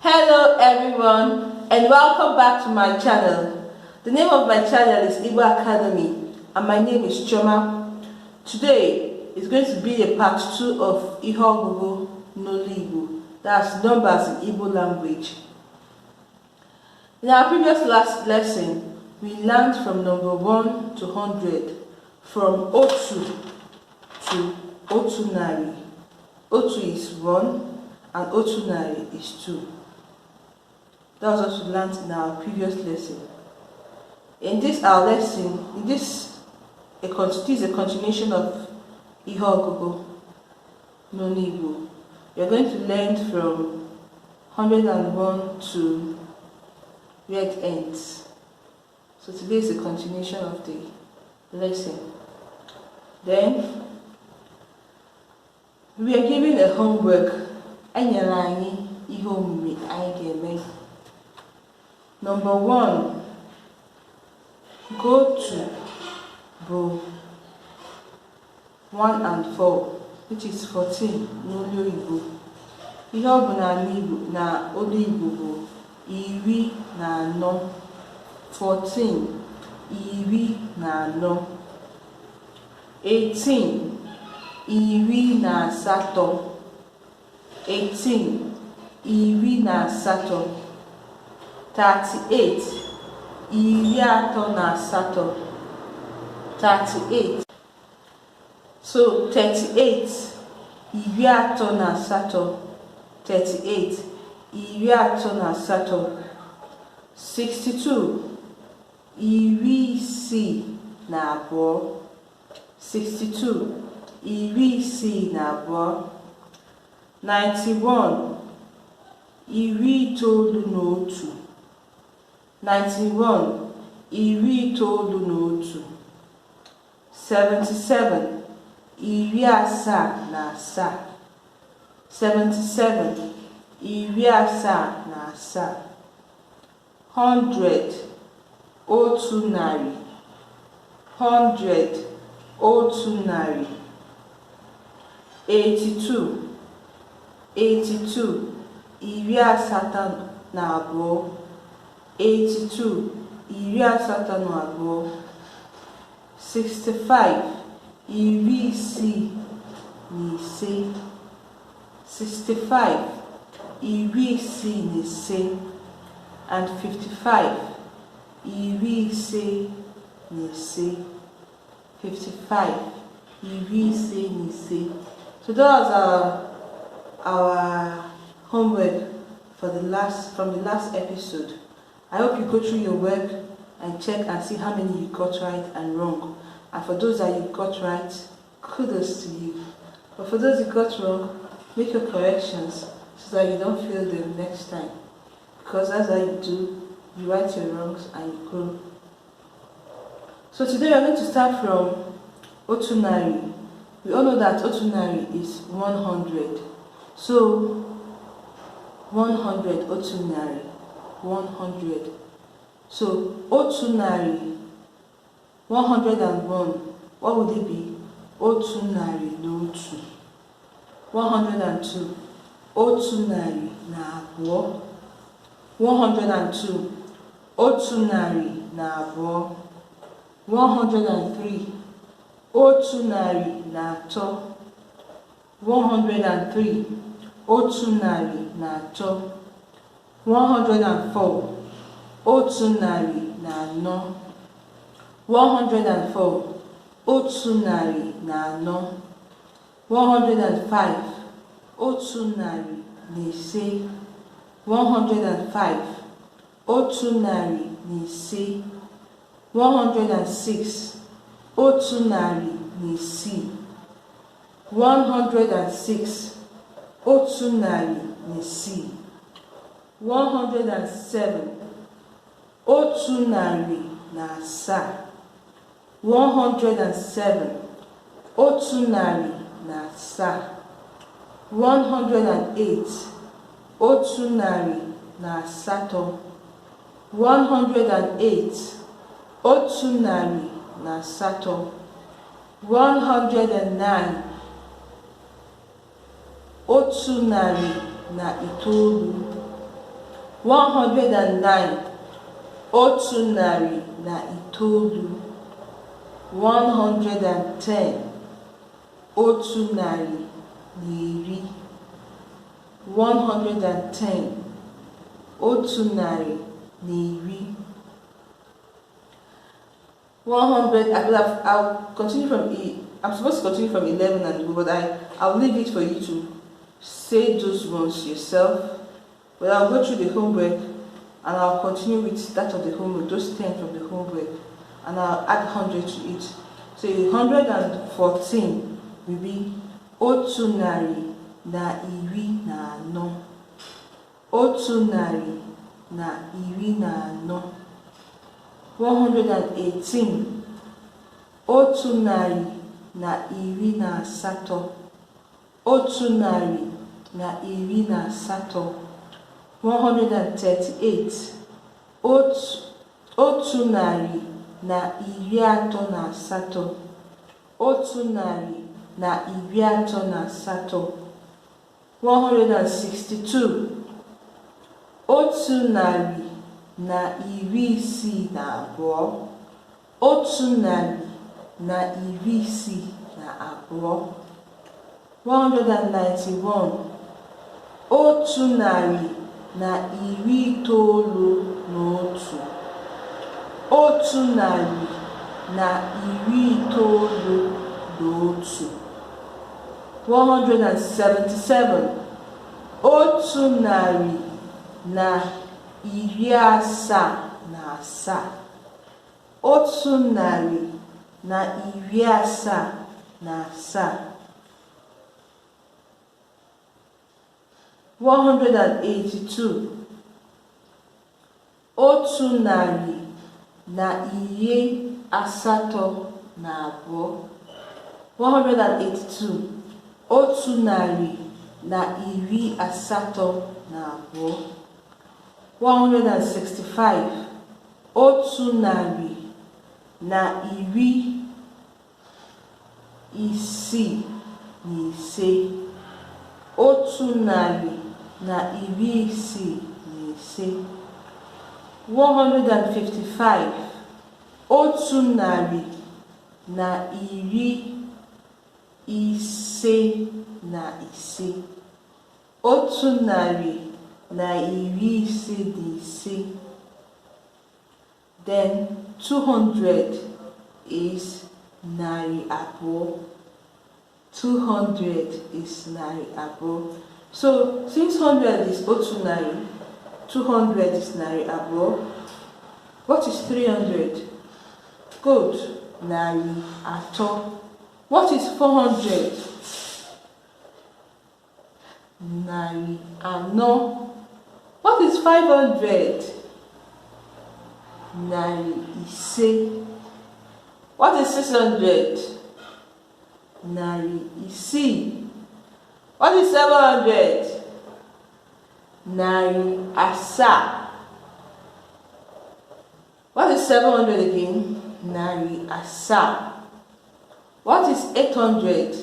Hello everyone and welcome back to my channel. The name of my channel is Igbo Academy and my name is Choma. Today is going to be a part 2 of ọgụgụ learnigbo, that's numbers in Igbo language. In our previous last lesson, we learned from number 1 to 100, from otu to otunari. Otu is 1 and otunari is 2. That was what we learned in our previous lesson. In this our lesson, this is a continuation of ọgụgụ learnigbo. You're going to learn from 101 to where it ends. So today is a continuation of the lesson. Then we are given a homework. Number 1, go to bụ 1 and 4, which is 14 n'olu Igbo. Ihe ọ bụ na olu Igbo bụ 14, 14, 14, 18, 18, 18, 18, 38, 38, 38. So 38, 38, 38, 38, 62, 62, 62, 91, 91, 91, 91, 77, 77, 77, 77, 100, otunari, 100, otunari, 82, 82, 82, 82, 82, 65, 65, 65, and 55, 55, So that was our homework from the last episode. I hope you go through your work and check and see how many you got right and wrong. And for those that you got right, kudos to you. But for those you got wrong, make your corrections so that you don't fail them next time. Because as I do, you write your wrongs and you grow. So today we are going to start from otunari. We all know that otunari is 100. So 100 otunari, 100. So otunari, 101. What would it be? Otunari n'otu. 102. Otunari n'abụọ. 102. Otunari n'abụọ. 103. Otunari n'atọ. 103. Otunari n'atọ. 104. Otunari n'anọ. 104. Otunari n'anọ. 105. Otunari n'ise. 105. Otunari n'ise. 106. Otunari n'isii. 106. Otunari n'isii. 107. Otunari n'asaa. 107. Otunari n'asaa. 108. Otunari n'asatọ. 108. Otunari n'asatọ. 109. Otunari na itoolu. 109 otu narị na itoolu. 110 otu narị na iri. 110 otu narị na iri. 100. I'll continue from I'm supposed to continue from 11 and go, but I'll leave it for you to say those ones yourself. But I'll go through the homework and I'll continue with that of the homework, those 10 from the homework, and I'll add 100 to it. So 114 will be otu narị na iri na anọ. Otu narị na iri na anọ. 118 otu narị na iri na asatọ. Otu narị na iri na asatọ. 138 otu narị na iri atọ na asatọ. Otu narị na iri atọ na asatọ. 162 otu narị na iri isii na abụọ. Otu narị na iri isii na abụọ. 191 otu narị na iri itoolu na otu. Otu narị na iri itoolu na otu. 177 otu narị na iri asaa na asaa. Otu narị na iri asaa na asaa. 182 otu narị na iri asatọ na abụọ. 182 otu narị na iri asatọ na abụọ. 165 otu narị na iri isii na ise. Otu narị na iri isii na ise. 155 otu narị na iri ise na ise. Otu narị na iri ise na ise. Then 200 is narị abụọ. 200 is narị abụọ. So since 100 is otu narị, 200 is narị abụọ. What is 300? Good. Narị atọ. What is 400? Narị anọ. What is 500? Narị ise. What is 600? Narị isii. What is 700? Narị asaa. What is 700 again? Narị asaa. What is 800?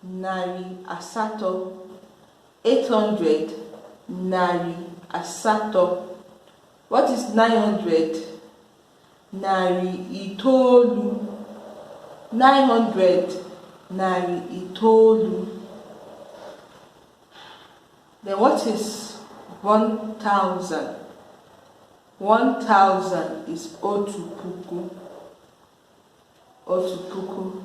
Narị asatọ. 800 narị asatọ. What is 900? Narị itoolu. 900 narị itoolu. Then what is 1,000? 1,000 is otu puku. Otu puku.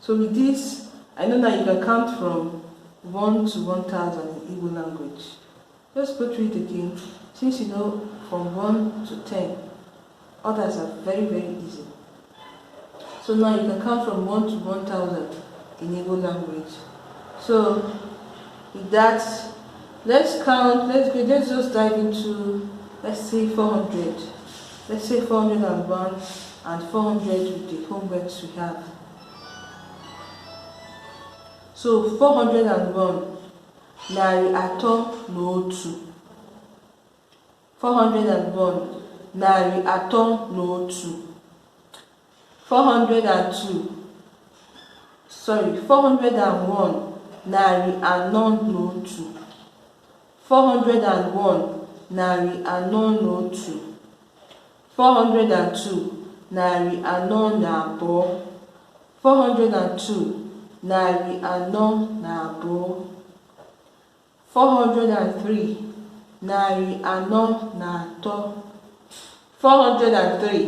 So with this, I know that you can count from 1 to 1,000 in Igbo language. Just go through it again. Since you know from 1 to 10, others are very, very easy. So now you can count from 1 to 1,000 in Igbo language. So with that, let's count. Let's just dive into, let's say 400. Let's say 401 and 400 with the homeworks we have. So 401 narị atọ na otu. 401 narị atọ na otu. 401 narị anọ na otu. 401 narị anọ na otu, 402, narị anọ na abụọ, 402, narị anọ na abụọ, 403, narị anọ na atọ, 403,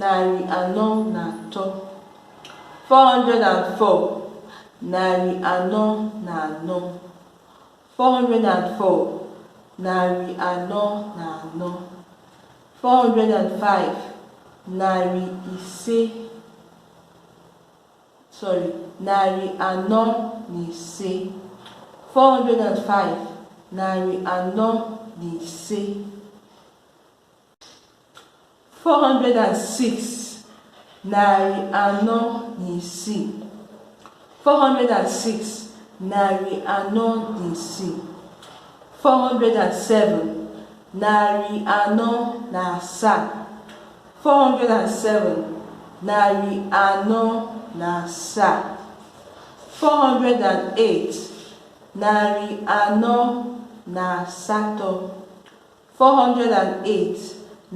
narị anọ na atọ, 404, narị anọ na anọ, 404, narị anọ na anọ, 405, narị anọ na ise, 405, narị anọ na ise, 406, narị anọ na isii, 406, narị anọ na isii, 407, narị anọ na asaa, 407, narị anọ na asaa, 408, narị anọ na asatọ, 408,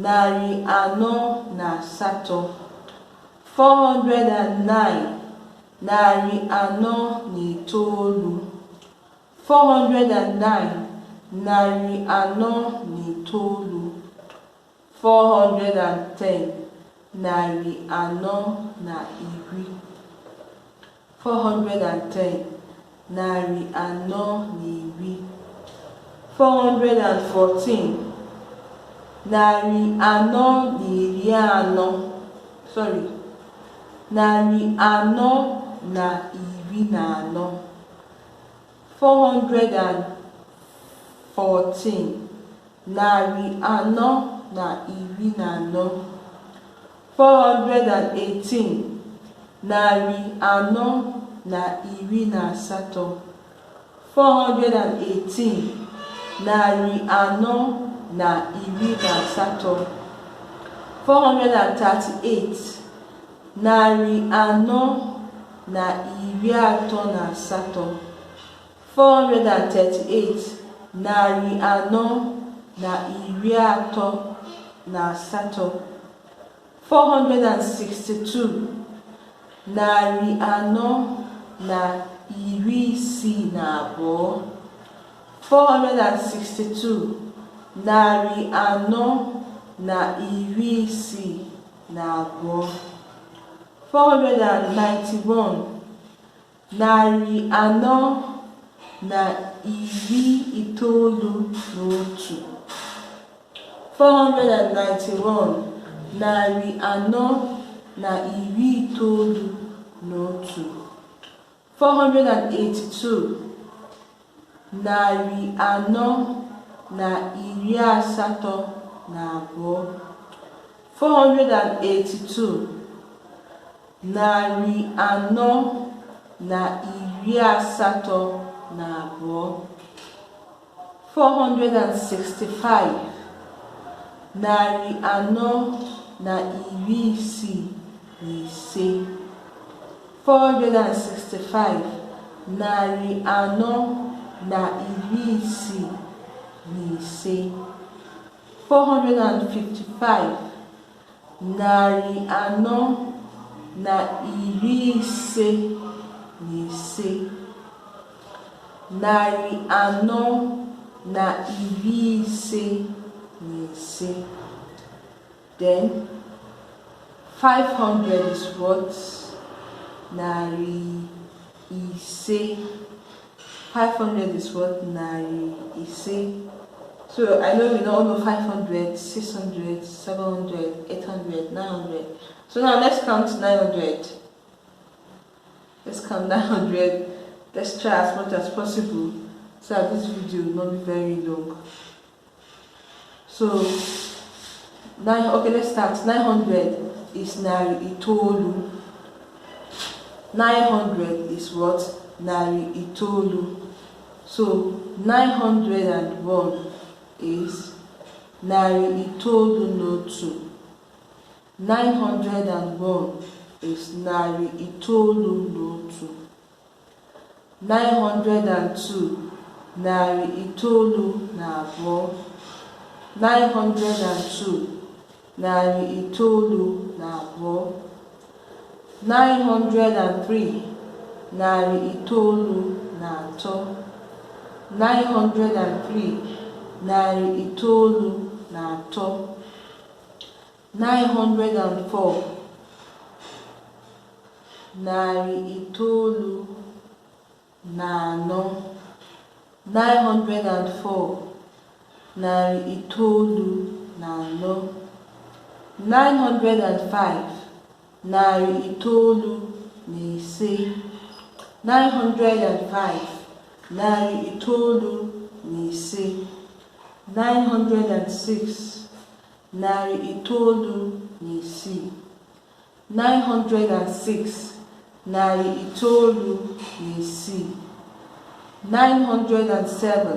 narị anọ na asatọ, 409, narị anọ na itoolu, 409, narị anọ na itoolu, 410, narị anọ na iri, 410, narị anọ na iri, 414, narị anọ na iri anọ, narị anọ na iri na anọ, 414, narị anọ na iri na anọ, 418, narị anọ na iri na asatọ, 418, narị anọ na iri na asatọ, 438, narị anọ na iri atọ na asatọ, 438, narị anọ na iri atọ na asatọ, 462, narị anọ na iri isii na abụọ, 462, narị anọ na iri isii na abụọ, 491, narị anọ na iri itoolu na otu, 491, narị anọ na iri itoolu na otu, 482, narị anọ na iri asatọ na abụọ, 482, narị anọ na iri asatọ na abụọ, 465, narị anọ na iri isii na ise, 465, narị anọ na iri isii na ise, 455, narị anọ na iri ise na ise, narị anọ na iri ise na ise. Then 500 is what? Narị ise. 500 is what? Narị ise. So I know we all know 500, 600, 700, 800, 900. So now let's count 900. Let's count 900. Let's try as much as possible so that this video will not be very long. So okay, let's start. 900 is narị itoolu. 900 is what? Narị itoolu. So 901 is narị itoolu na otu. 901 is narị itoolu na otu. 902 narị itoolu na abụọ. 902, narị itoolu na abụọ. 903, narị itoolu na atọ. 903, narị itoolu na atọ. 904, narị itoolu na anọ. 904, narị itoolu na anọ. 905, narị itoolu na ise. 905, narị itoolu na ise. 906, narị itoolu na isii. 906, narị itoolu na isii. 907,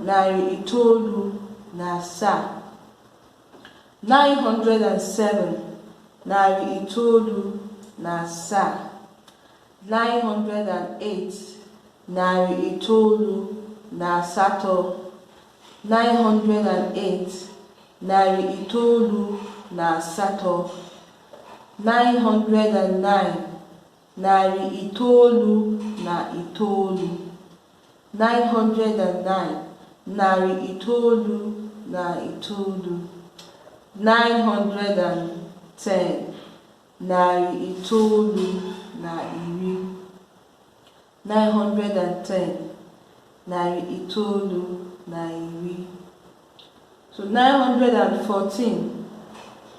narị itoolu na asaa. 907, narị itoolu na asaa. 908, narị itoolu na asatọ. 908, narị itoolu na asatọ. 909, narị itoolu na itoolu. 909, narị itoolu na itoolu. 910, narị itoolu na iri. 910, narị itoolu na iri. So 914,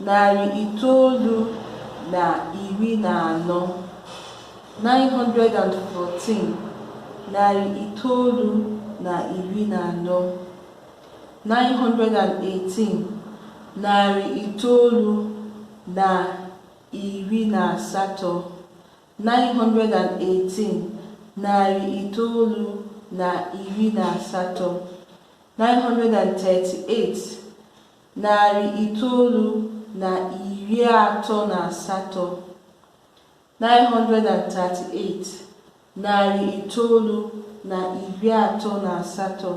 narị itoolu na iri na anọ. 914, narị itoolu na iri na anọ. 918, narị itoolu na iri na asatọ. 918, narị itoolu na iri na asatọ. 938, narị itoolu na iri atọ na asatọ. 938, narị itoolu na iri atọ na asatọ.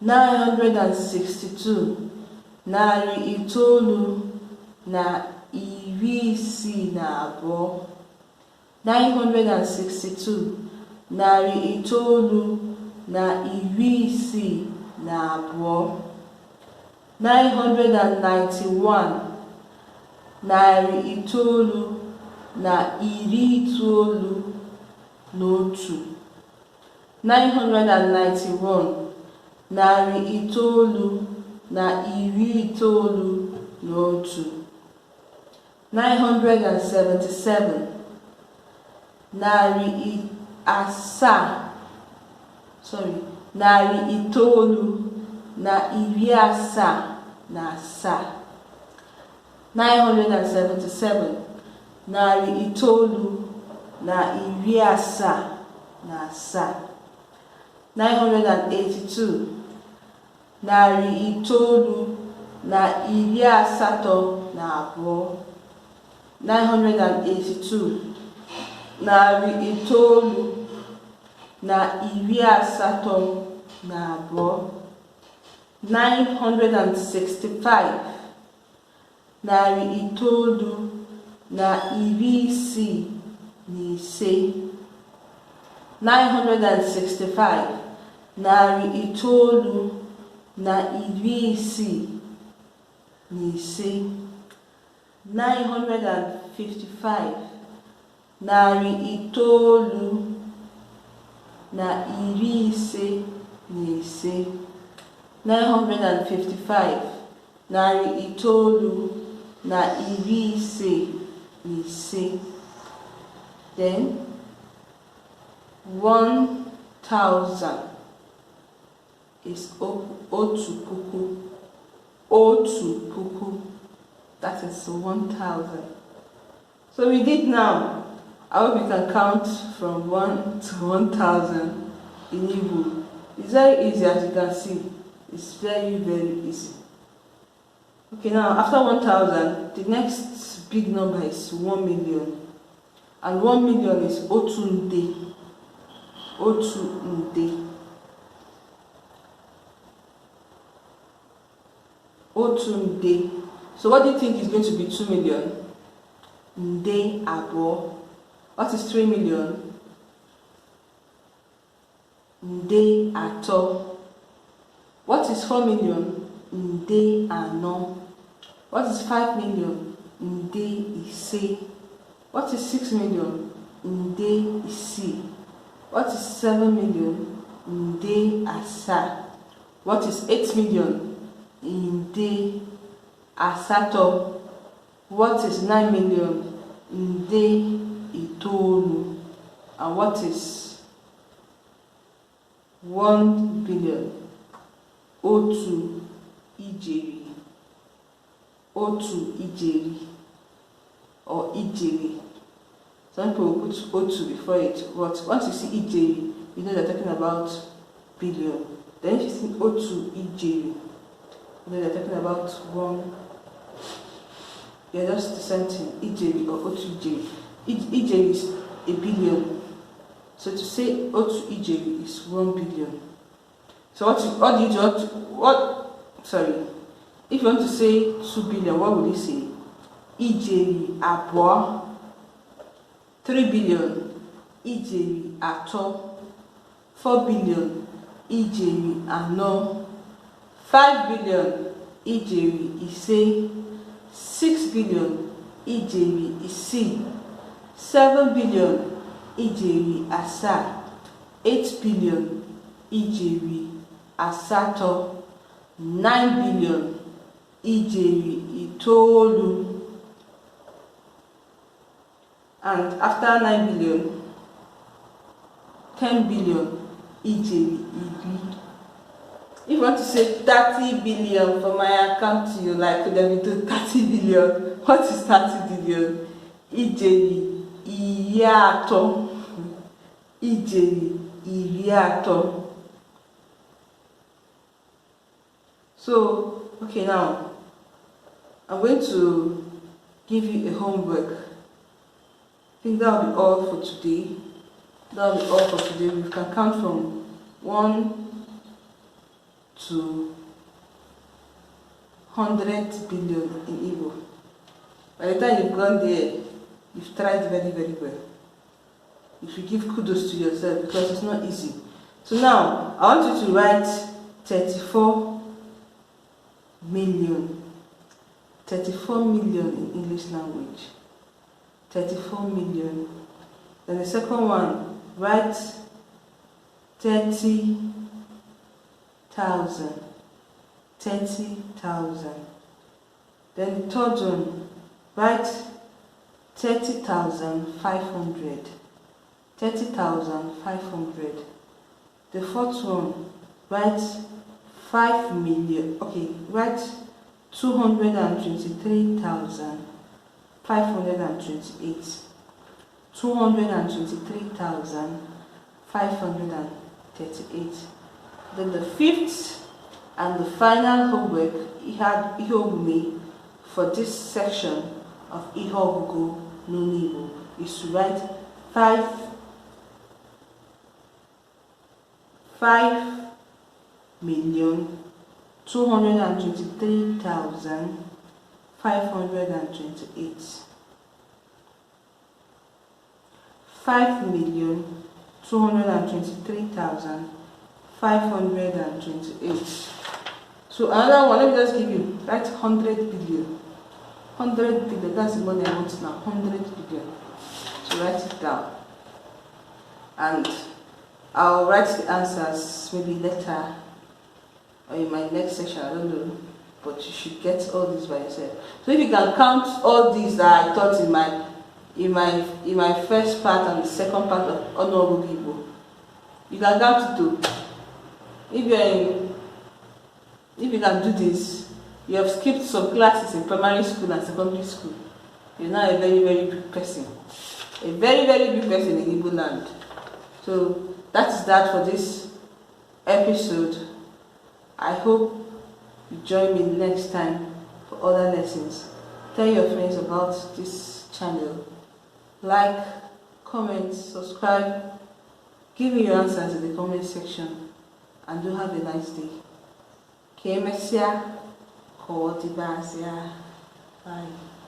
962, narị itoolu na iri isii na abụọ. 962, narị itoolu na iri isii na abụọ. 991, narị itoolu na iri itoolu na otu. 991, narị itoolu na iri itoolu na otu. 977, narị itoolu na iri asaa na asaa. 977, narị itoolu na iri asaa na asaa. 982, narị itoolu na iri asatọ na abụọ. 982, narị itoolu na iri asatọ na abụọ. 965, narị itoolu na iri isii na ise. 965, narị itoolu na iri isii na ise. 955, narị itoolu na iri ise na ise. 955, narị itoolu na iri ise na ise. Then 1000 is otu puku. Otu puku. That is 1000. So we did now. I hope you can count from 1 to 1000 in Igbo. It's very easy, as you can see. It's very, very easy. Okay, now after 1000, the next big number is 1 million. And 1 million is otu nde. Otu nde. otu nde. So what do you think is going to be 2 million? Nde abo. What is 3 million? Nde ato. What is 4 million? Nde ano. What is 5 million? Nde ise. What is 6 million? Nde isi. What is 7 million? Nde asa. What is 8 million? Nde asato. What is 9 million? Nde itoolu. And what is 1 billion? Otu ijeri. Otu ijeri or ijeri. Some people put otu before it, but once you see ijeri, you know they're talking about billion. Then if you see otu ijeri, you know they're talking about 1. Yeah, just the same thing. Ijeri or otu ijeri. Ijeri is a billion. So to say otu ijeri is 1 billion. So what do you do? If you want to say 2 billion, what would you say? Ijeri abo. 3 billion. Ijeri ato. 4 billion. Ijeri ano. 5 billion. Ijeri ise. 6 billion. Ijeri isi. 7 billion. Ijeri asa. 8 billion. Ijeri asato. 9 billion. Ijeri itoolu. And after 9 billion, 10 billion. Ijeri iri. If you want to say 30 billion for my account to you, like let me do 30 billion. What is 30 billion? Ijeri iri ato. Ijeri iri ato. So, okay, now I'm going to give you a homework. I think that will be all for today. That will be all for today. We can count from 1 to 100 billion in Igbo. By the time you've gone there, you've tried very, very well. You should give kudos to yourself because it's not easy. So now, I want you to write 34 million. 34 million in English language. 34 million. Then the second one, write 30,000. 30,000. Then the third one, write 30,500. 30,500. The fourth one, write 5 million. Okay, write 223,528. 223,538. Then the fifth and the final homework for this section of ọgụgụ learnigbo is to write 5,223,528. 5,223,528. So another one, let me just give you, write 100 billion. 100 billion, that's the money I want now, 100 billion. So write it down. And I'll write the answers maybe later or in my next section, I don't know. But you should get all this by yourself. So if you can count all these that I taught in my first part and the second part of ọgụgụ Igbo, you can count it too. If you can do this, you have skipped some classes in primary school and secondary school. You're now a very, very big person. A very, very big person in Igbo land. So that is that for this episode. I hope you join me next time for other lessons. Tell your friends about this channel. Like, comment, subscribe. Give me your answers in the comment section. And do have a nice day. Kodibazia. Bye.